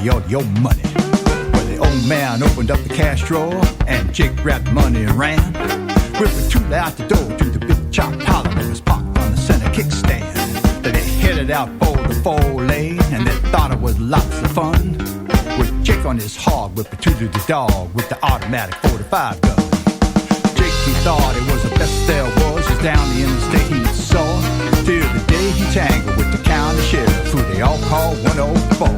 me all your money. Well, the old man opened up the cash drawer, and Jake grabbed the money and ran. With the two out the door to the big chop collar that was parked on the center kickstand. Then they headed out for the 4-lane, and they thought it was lots of fun. With Jake on his hog, with the tutor the dog, with the automatic 45 gun. Jake, he thought it was the best there was, just down the interstate he saw. Till the day he tangled with the county sheriff, who they all call 104.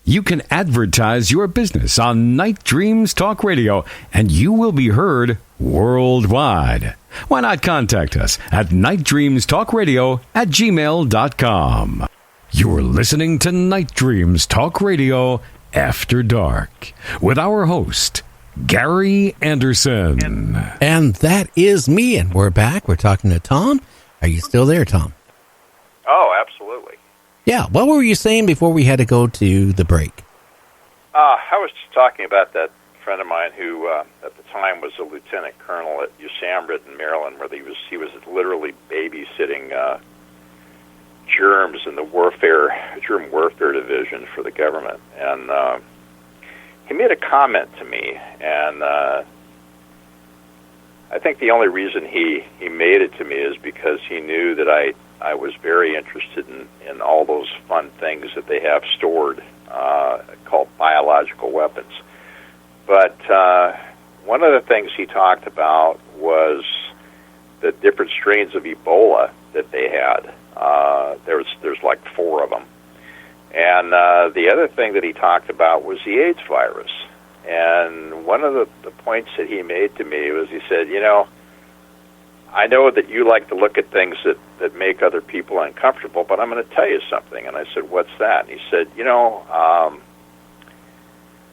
You can advertise your business on Night Dreams Talk Radio, and you will be heard worldwide. Why not contact us at nightdreamstalkradio@gmail.com. You're listening to Night Dreams Talk Radio After Dark with our host, Gary Anderson. And that is me, and we're back. We're talking to Tom. Are you still there, Tom? Oh, absolutely. Yeah, what were you saying before we had to go to the break? I was just talking about that friend of mine who, at the time, was a lieutenant colonel at USAMRIT in Maryland, where he was literally babysitting germs in the germ warfare division for the government. And he made a comment to me, and I think the only reason he made it to me is because he knew that I was very interested in all those fun things that they have stored called biological weapons. But one of the things he talked about was the different strains of Ebola that they had. There's like 4 of them. And the other thing that he talked about was the AIDS virus. And one of the points that he made to me was he said, I know that you like to look at things that make other people uncomfortable, but I'm going to tell you something. And I said, what's that? And he said,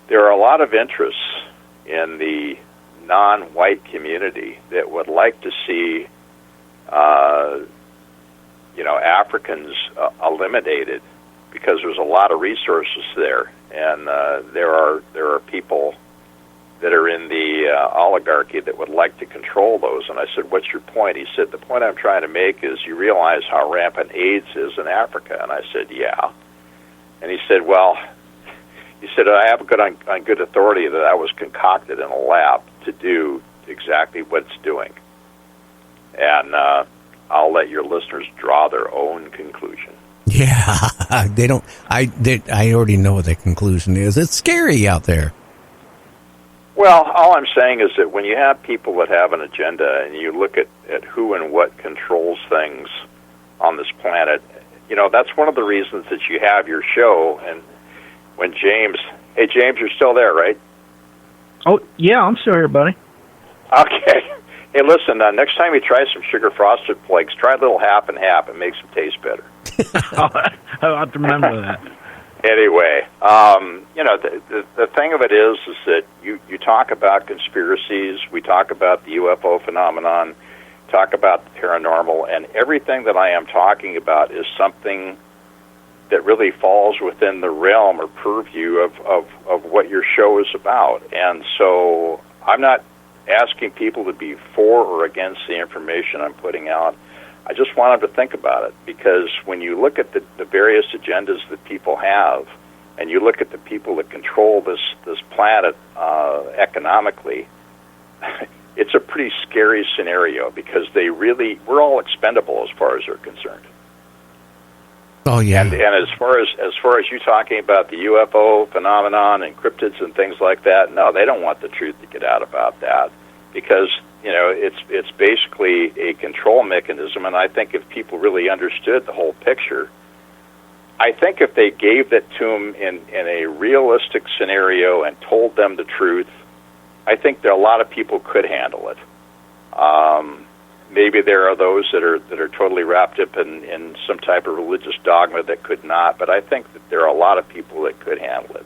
there are a lot of interests in the non-white community that would like to see, Africans eliminated, because there's a lot of resources there, and there are people that are in the oligarchy that would like to control those. And I said, what's your point? He said, the point I'm trying to make is you realize how rampant AIDS is in Africa. And I said, yeah. And he said, I have on good authority that I was concocted in a lab to do exactly what it's doing. And I'll let your listeners draw their own conclusion. Yeah, they don't. I already know what the conclusion is. It's scary out there. Well, all I'm saying is that when you have people that have an agenda and you look at who and what controls things on this planet, that's one of the reasons that you have your show. And when James, you're still there, right? Oh, yeah, I'm still here, buddy. Okay. Hey, listen, next time you try some sugar frosted flakes, try a little half and half. It makes them taste better. I'll have to remember that. Anyway, the thing of it is that you talk about conspiracies, we talk about the UFO phenomenon, talk about the paranormal, and everything that I am talking about is something that really falls within the realm or purview of what your show is about. And so I'm not asking people to be for or against the information I'm putting out. I just want them to think about it, because when you look at the various agendas that people have, and you look at the people that control this planet economically, it's a pretty scary scenario, because we're all expendable as far as they're concerned. Oh yeah. And as far as you talking about the UFO phenomenon and cryptids and things like that, no, they don't want the truth to get out about that, because it's basically a control mechanism. And I think if people really understood the whole picture, I think if they gave that to them in a realistic scenario and told them the truth, I think that a lot of people could handle it. Maybe there are those that are totally wrapped up in some type of religious dogma that could not, but I think that there are a lot of people that could handle it.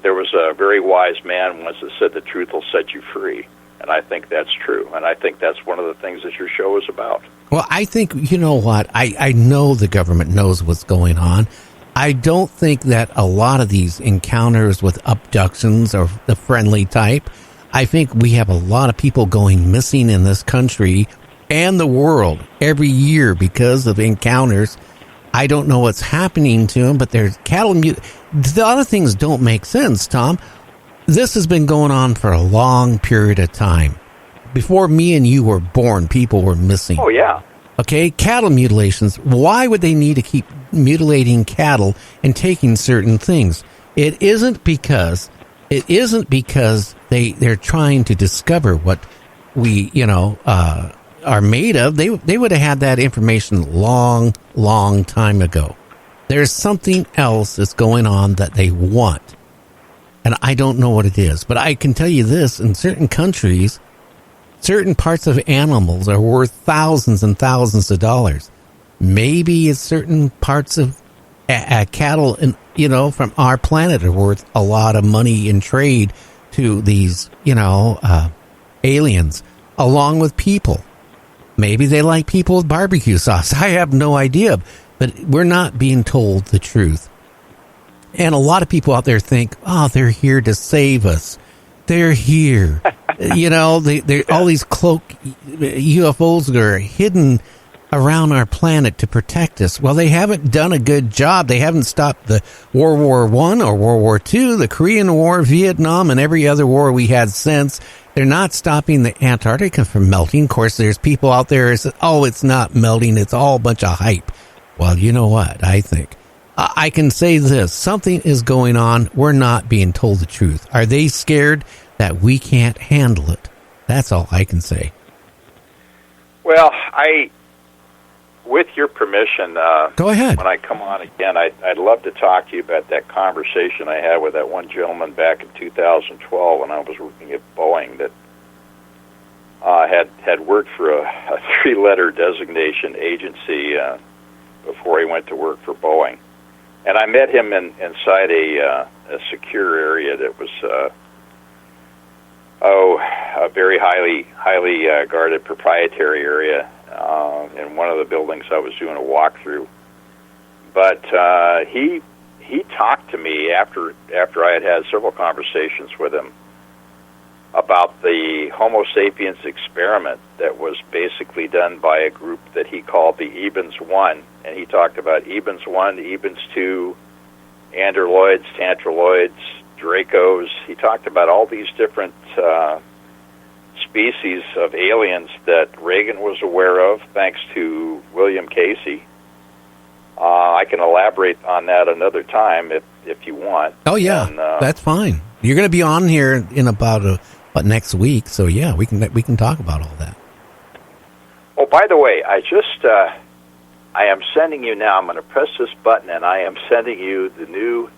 There was a very wise man once that said the truth will set you free, and I think that's true, and I think that's one of the things that your show is about. Well, I think, you know what, I know the government knows what's going on, I don't think that a lot of these encounters with abductions are the friendly type. I think we have a lot of people going missing in this country and the world every year because of encounters. I don't know what's happening to them, but there's cattle. A lot of things don't make sense, Tom. This has been going on for a long period of time. Before me and you were born, people were missing. Oh, yeah. Okay, cattle mutilations. Why would they need to keep mutilating cattle and taking certain things? It isn't because they're trying to discover what we, are made of. They would have had that information long time ago. There's something else that's going on that they want. And I don't know what it is, but I can tell you this, in certain countries, certain parts of animals are worth thousands and thousands of dollars. Maybe it's certain parts of cattle, from our planet are worth a lot of money in trade to these, aliens, along with people. Maybe they like people with barbecue sauce. I have no idea, but we're not being told the truth. And a lot of people out there think, they're here to save us. They're here. They're all these cloak UFOs that are hidden around our planet to protect us. Well, they haven't done a good job. They haven't stopped the World War I or World War II, the Korean War, Vietnam, and every other war we had since. They're not stopping the Antarctica from melting. Of course, there's people out there who say, it's not melting. It's all a bunch of hype. Well, you know what? I think I can say this. Something is going on. We're not being told the truth. Are they scared that we can't handle it? That's all I can say. Well, with your permission, go ahead. When I come on again, I'd love to talk to you about that conversation I had with that one gentleman back in 2012 when I was working at Boeing that had worked for a three-letter designation agency before he went to work for Boeing. And I met him inside a secure area that was a very highly guarded proprietary area in one of the buildings I was doing a walkthrough. But he talked to me after I had several conversations with him about the Homo sapiens experiment that was basically done by a group that he called the Ebens 1. And he talked about Ebens 1, Ebens 2, Androloids, Tantraloids, Dracos. He talked about all these different species of aliens that Reagan was aware of, thanks to William Casey. I can elaborate on that another time if you want. Oh yeah, and, that's fine. You're going to be on here in about next week, so yeah, we can talk about all that. Oh, by the way, I am sending you now. I'm going to press this button, and I am sending you the new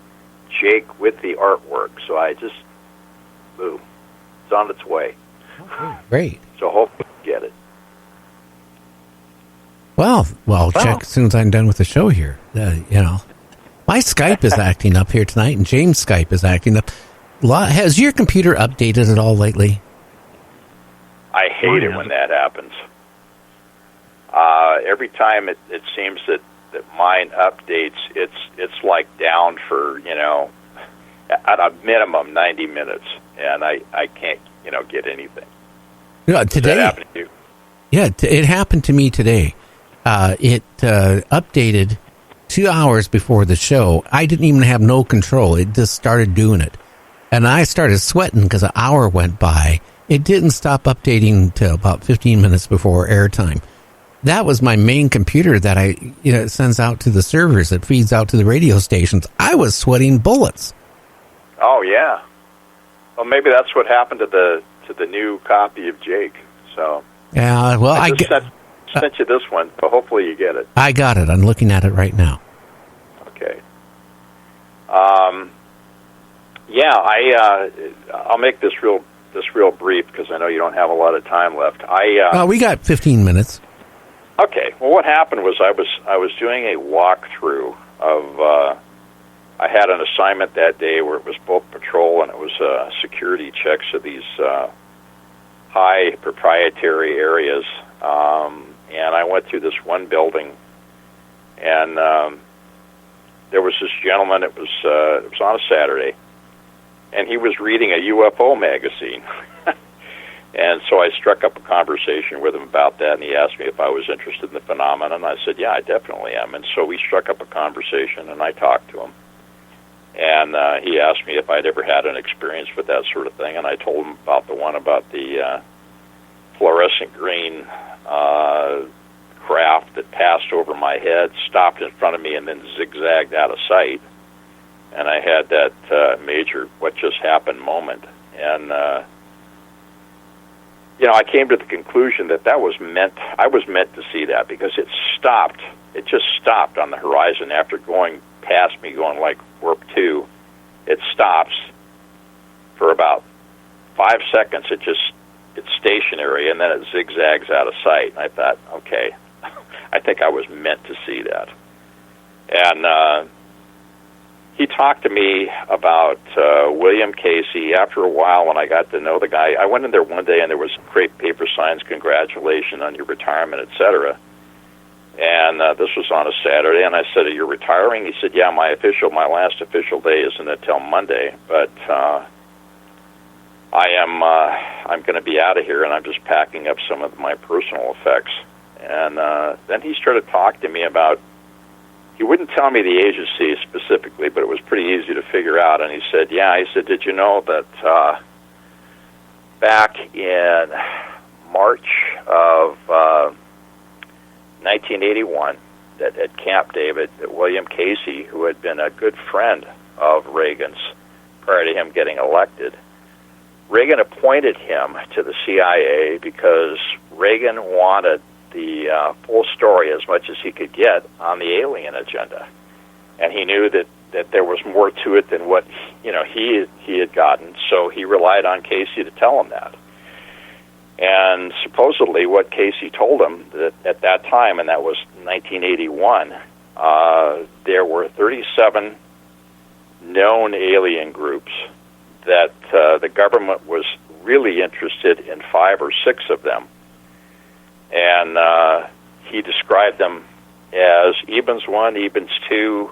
Jake with the artwork. So boom, it's on its way. Okay, great. So hopefully you get it. Well, check as soon as I'm done with the show here. My Skype is acting up here tonight, and James' Skype is acting up. Has your computer updated at all lately? I hate it when that happens. Every time it seems that mine updates, it's like down for, at a minimum 90 minutes, and I can't, get anything. Today, Does that happen to you? Yeah, it happened to me today. It updated 2 hours before the show. I didn't even have no control. It just started doing it. And I started sweating because an hour went by. It didn't stop updating till about 15 minutes before airtime. That was my main computer that it sends out to the servers. It feeds out to the radio stations. I was sweating bullets. Oh, yeah. Well, maybe that's what happened to the new copy of Jake. So yeah, well, I sent you this one, but hopefully you get it. I got it. I'm looking at it right now. Okay. I'll make this real brief because I know you don't have a lot of time left. We got 15 minutes. Okay. Well, what happened was I was doing a walkthrough of. I had an assignment that day where it was both patrol and it was security checks of these high proprietary areas. And I went through this one building, and there was this gentleman. It was on a Saturday, and he was reading a UFO magazine. And so I struck up a conversation with him about that, and he asked me if I was interested in the phenomenon. And I said, yeah, I definitely am. And so we struck up a conversation, and I talked to him. And he asked me if I'd ever had an experience with that sort of thing, and I told him about the one about the fluorescent green craft that passed over my head, stopped in front of me, and then zigzagged out of sight. And I had that major what just happened moment. And I came to the conclusion that I was meant to see that, because it stopped. It just stopped on the horizon after going past me, going like warp 2. It stops for about 5 seconds. It's stationary, and then it zigzags out of sight. And I thought, okay, I think I was meant to see that. And he talked to me about William Casey. After a while, when I got to know the guy, I went in there one day, and there was great paper signs, congratulations on your retirement, etc. And this was on a Saturday, and I said, "Are you retiring?" He said, "Yeah, my last official day isn't until Monday, but I'm going to be out of here, and I'm just packing up some of my personal effects." And then he started talking to me about. He wouldn't tell me the agency specifically, but it was pretty easy to figure out. And he said, yeah, he said, did you know that back in March of 1981, that at Camp David, that William Casey, who had been a good friend of Reagan's prior to him getting elected, Reagan appointed him to the CIA because Reagan wanted the full story as much as he could get on the alien agenda, and he knew that there was more to it than what he had gotten. So he relied on Casey to tell him that. And supposedly, what Casey told him that at that time, and that was 1981, there were 37 known alien groups that the government was really interested in 5 or 6 of them. And he described them as Ebens 1, Ebens 2,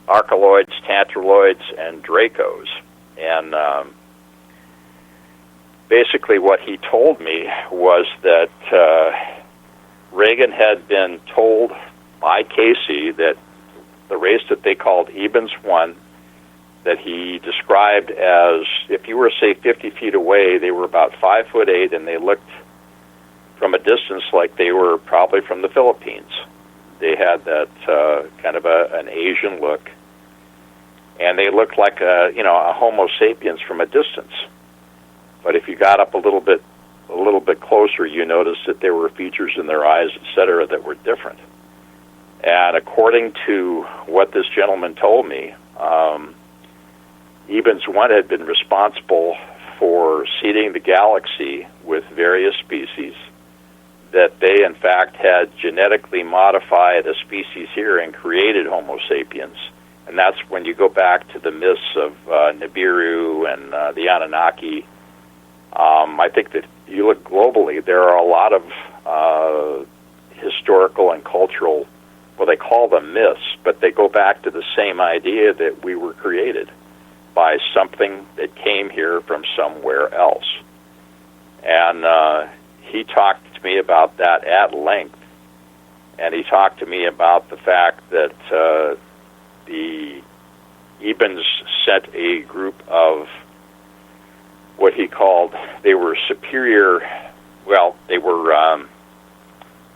Archeloids, Tantraloids, and Dracos. And basically what he told me was that Reagan had been told by Casey that the race that they called Ebens 1, that he described as, if you were, say, 50 feet away, they were about 5'8", and they looked from a distance like they were probably from the Philippines. They had that kind of an Asian look, and they looked like a Homo sapiens from a distance. But if you got up a little bit closer, you noticed that there were features in their eyes, etc., that were different. And according to what this gentleman told me, Ebens 1 had been responsible for seeding the galaxy with various species, that they, in fact, had genetically modified a species here and created Homo sapiens. And that's when you go back to the myths of Nibiru and the Anunnaki. I think that you look globally, there are a lot of historical and cultural, well, they call them myths, but they go back to the same idea that we were created by something that came here from somewhere else. And he talked to me about that at length, and he talked to me about the fact that the Ebens sent a group of what he called, they were superior, well, they were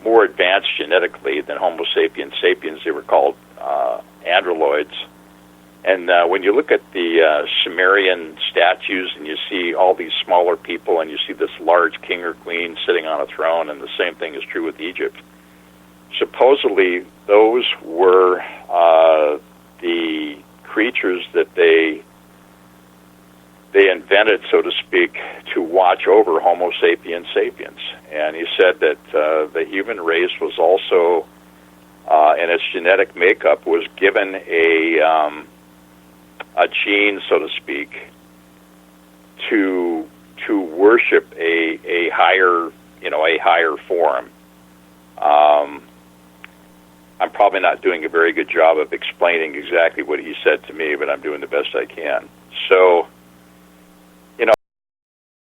more advanced genetically than Homo sapiens sapiens. They were called androids. And when you look at the Sumerian statues and you see all these smaller people and you see this large king or queen sitting on a throne, and the same thing is true with Egypt, supposedly those were the creatures that they invented, so to speak, to watch over Homo sapiens sapiens. And he said that the human race was also, in its genetic makeup, was given a gene, so to speak, to worship a higher form. I'm probably not doing a very good job of explaining exactly what he said to me, but I'm doing the best I can. So